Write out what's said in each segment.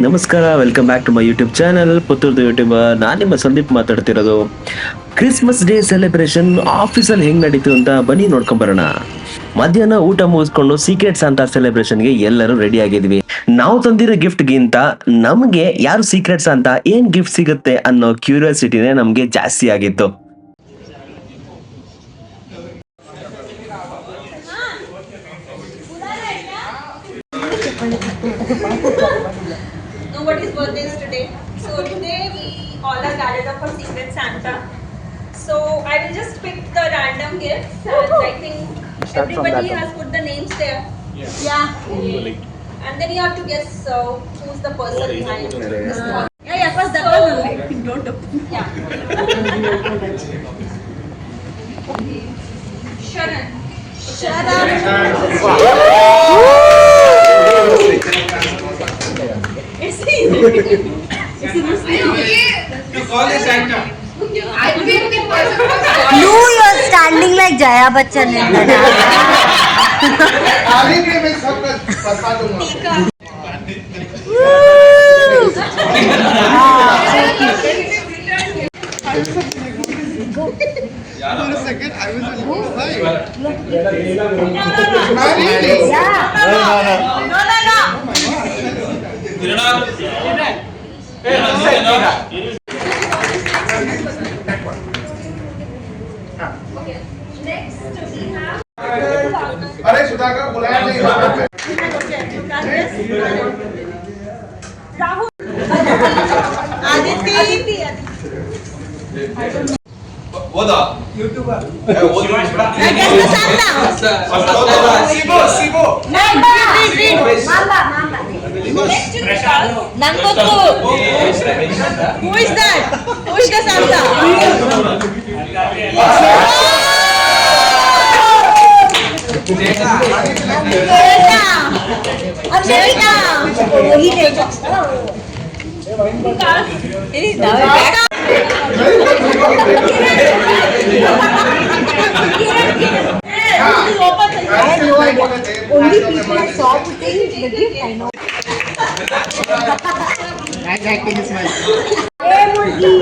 ನಮಸ್ಕಾರ, welcome back to my YouTube channel ಪುತ್ತೂರ್ದು ಯೂಟ್ಯೂಬರ್. ನಾನು ನಿಮ್ಮ ಸಂದೀಪ್ ಮಾತಾಡ್ತಿರೋದು. ಕ್ರಿಸ್ಮಸ್ ಡೇ ಸೆಲೆಬ್ರೇಷನ್ ಆಫೀಸಲ್ಲಿ ಹೆಂಗ್ ನಡೀತು ಅಂತ ಬನ್ನಿ ನೋಡ್ಕೊಂಡ್ ಬರೋಣ. ಮಧ್ಯಾಹ್ನ ಊಟ ಮುಗಿಸ್ಕೊಂಡು ಸೀಕ್ರೆಟ್ ಸಾಂತಾ ಸೆಲೆಬ್ರೇಷನ್ಗೆ ಎಲ್ಲರೂ ರೆಡಿ ಆಗಿದ್ವಿ. ನಾವು ತಂದಿರೋ ಗಿಫ್ಟ್ಗಿಂತ ನಮಗೆ ಯಾರು ಸೀಕ್ರೆಟ್ಸ್ ಅಂತ ಏನ್ ಗಿಫ್ಟ್ ಸಿಗುತ್ತೆ ಅನ್ನೋ ಕ್ಯೂರಿಯಾಸಿಟಿನೇ ನಮ್ಗೆ ಜಾಸ್ತಿ ಆಗಿತ್ತು. Nobody's birthday is today. So today we all are gathered up for Secret Santa. So I will just pick the random gifts and I think everybody has put the names there. Yeah. And then you have to guess who's the person behind this one. Yeah, first that one only. Don't open. Yeah. Okay. Sharan. It's easy. You call it Santa. I think the person was You're standing like Jaya Bachchan in the dance. आगे के मैं सब बता दूंगा. For a second, I was really excited. Okay. Next we have अरे सुधाकर बुलाया नहीं. Rahul. Aditi. वो था YouTuber. I guess the Santa. Sibo. Mamba. Next is Vikas. Nangoku. Who is that? Who is the Santa? Amrita. Only people I saw putting the gift, I know. That acting is nice. Hey, Murgi.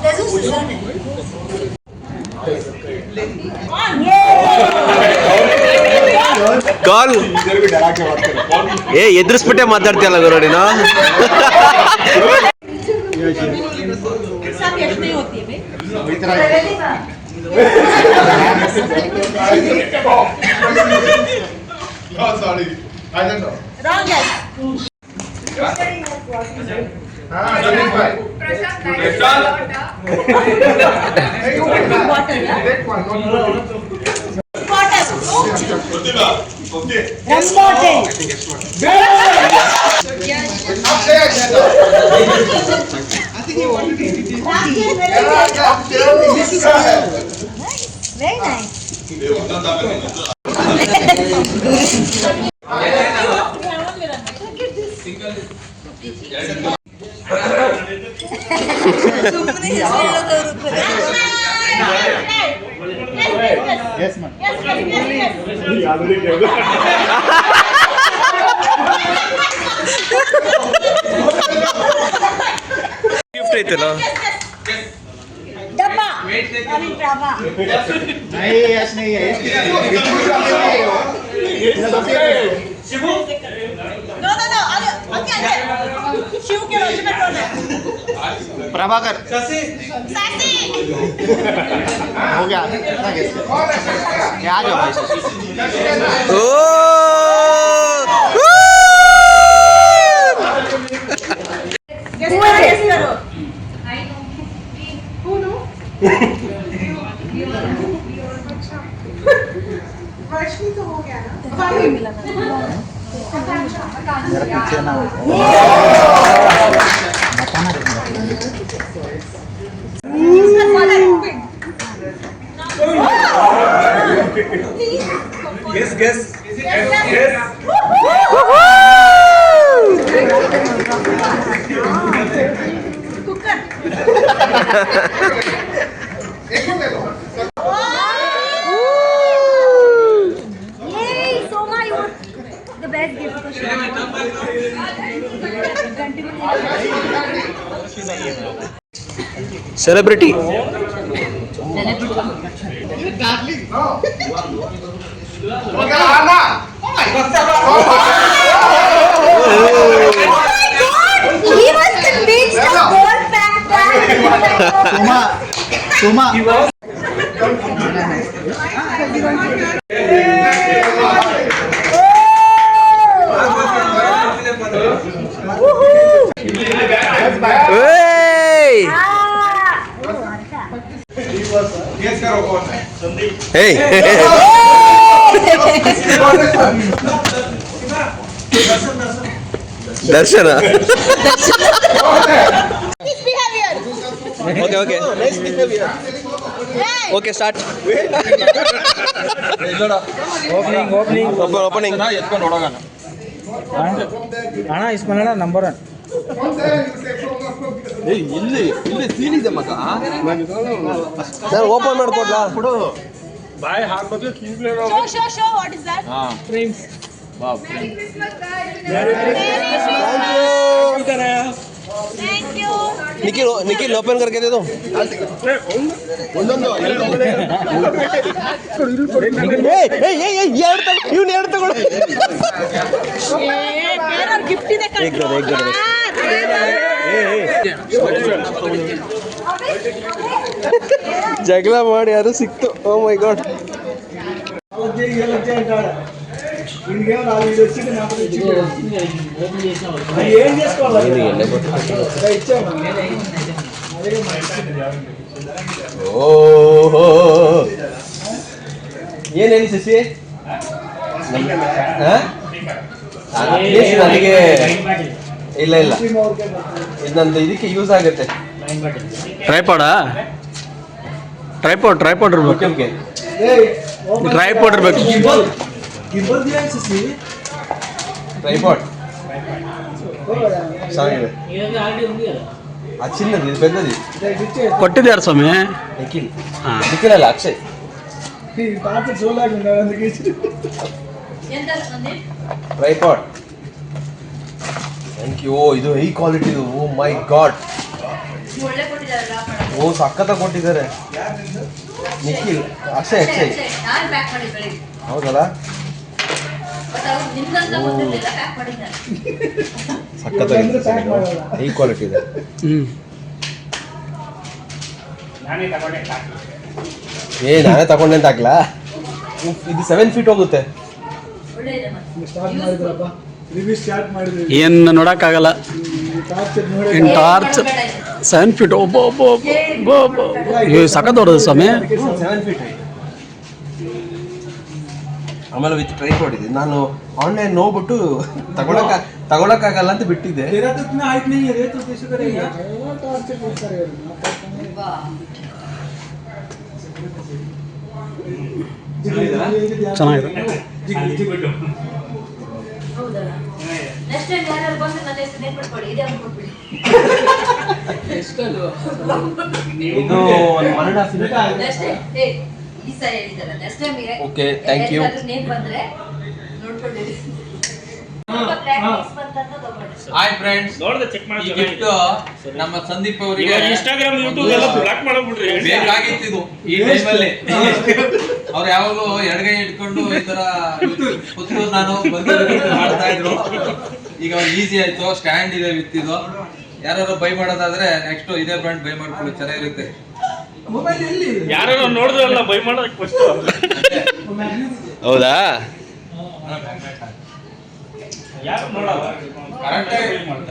There's no scissor in it. ಕಾಲ್ ಎದುರಿಸ್ಬಿಟ್ಟೆ ಮಾತಾಡ್ತೀಯಲ್ಲ ಗುರು ನೀನು. साथ यश नहीं होती है बे. Oh, sorry. I don't know. Wrong guys. Take one. Water. Pratibha okay Rambote. I think he wanted to eat it. Very nice. ये उतना दाम है Yes, ma'am. Yes. Gift ಐತಲ್ಲ. Dabba. Sorry, Prabha. नहीं यश नहीं है. No. Okay. शिव के रोज में कौन है? प्रभाकर. सासी. हो गया. कितना गेस? ये आ जाओ भाई. ಓ Guess करो. Who know? वर्षनी तो हो गया ना. मेरा पीछे ना. Guess Yes. Cooker. Yay, Soma, you want the best celebrity. Darling, no. Okay, Anna. Oh my God. He was convinced of gold factor. Suma. Yes, karo kaun hai? ದರ್ಶನ. Okay okay start. Opening ಎತ್ಕೊಂಡು ಹೋಗೋಣ ಅಣ್ಣ ಇಸ್ಮಣ್ಣ number ಇಲ್ಲಿ scene ಇದೆ ಮಗ. ನಾನು open ಮಾಡ್ಕೊಡ್ಲಾ? ಬಾಯ್ ಹಾಕ್ಬೇಕು. Show. What is that? Frames wow Thank you. Nikhil open करके दे दो. ಒಂದೊಂದು ಇವ್ನು ಎರಡು ತಗೊಳ್ಳಿ. ಗಿಫ್ಟ್ ಇದೆ ಜಗಳ ಮಾಡಿ ಯಾರು ಸಿಕ್ತು. ಓ ಮೈ ಗಾಡ್. ಏನೇನು ಶಶಿ? ನನಗೆ ಇಲ್ಲ ಇದು ನಂದು ಇದಕ್ಕೆ ಯೂಸ್ ಆಗುತ್ತೆ. ಟ್ರೈಪಾಡ್ ಇರ್ಬೇಕು. ಓಕೆ ಟ್ರೈಪಾಡ್ ಇರ್ಬೇಕು. ಟ್ರೈಪಾಡ್ ಚೆನ್ನಾಗಿದೆ. ಅದು ಚಿನ್ನದು, ಇದು ಪೆದ್ದది. ಕೊಟ್ಟಿದ್ಯಾರು ಸ್ವಾಮಿ? ನಿಖಿಲ್ ಅಲ್ಲ, ಅಕ್ಷಯ್. Tripod thank you. ಇದು ಹೈ ಕ್ವಾಲಿಟಿದು. Oh my god. ಓ ಸಖತ್ತಾಗಿ ಕೊಟ್ಟಿದ್ದಾರೆ. ನಿಖಿಲ್, ಅಕ್ಷಯ್ ಹೌದಲ್ಲ? ಸಖತ್ತಾಗಿ ಹೈ ಕ್ವಾಲಿಟಿ ಇದೆ. ನಾನೇ ತಗೊಂಡೆ ಅಂತ ಹಾಕ್ಲಾ? ಇದು 7 ಫೀಟ್ ಹೋಗುತ್ತೆ. ಏನು ನೋಡಕ್ಕಾಗಲ್ಲ. Torch 7 feet. ಒಬ್ಬ ಸಖತ್ ಹೊಡೆದು ಸ್ವಾಮಿ. 7 ಫೀಟ್. ಆಮೇಲೆ ವಿತ್ ಟ್ರೈಪಾಡ್ ಇದೆ. ನಾನು ಆನ್ಲೈನ್ ನೋಡ್ಬಿಟ್ಟು ತಗೊಳಕ್ಕಾಗಲ್ಲ ಅಂತ ಬಿಟ್ಟಿದ್ದೆ. ಚೆನ್ನಾಗಿದೆ. ಇದು okay thank you. Hi friends, ಈ ಗಿಫ್ಟ್ ನಮ್ಮ ಸಂದೀಪ್ ಅವರಿಗೆ ಇನ್ಸ್ಟಾಗ್ರಾಮ್ ಯೂಟ್ಯೂಬ್ ಎಲ್ಲ ಬ್ಲಾಕ್ ಮಾಡಬಿಡ್ರಿ. ಬೇಕಾಗಿತ್ತು ಇದು ಈ ಟೈಮಲ್ಲಿ. ಅವ್ರು ಯಾವಾಗಲೂ ಎಡಗೈ ಇಟ್ಕೊಂಡು ಈ ತರ ಕೂತು ನಾನು ಬಂದು ಮಾಡ್ತಾ ಇದ್ರು. ಈಗ ಈಸಿ ಆಯ್ತು, ಸ್ಟ್ಯಾಂಡ್ ಇದೆ ವಿತ್ ಇದು. ಯಾರು ಬೈ ಮಾಡೋದಾದ್ರೆ ನೆಕ್ಸ್ಟ್ ಇದೇ ಬ್ರ್ಯಾಂಡ್ ಬೈ ಮಾಡ್ಕೊಳ್ಳಿ, ಚೆನ್ನಾಗಿರುತ್ತೆ. ಯಾರು ನೋಡಿದ್ರಲ್ಲ ಬೈ ಮಾಡೋದಕ್ಕೆ ಫಸ್ಟ್. ಹೌದಾ? ಯಾರು ನೋಡಲ್ಲ ಕರೆಕ್ಟಾಗಿ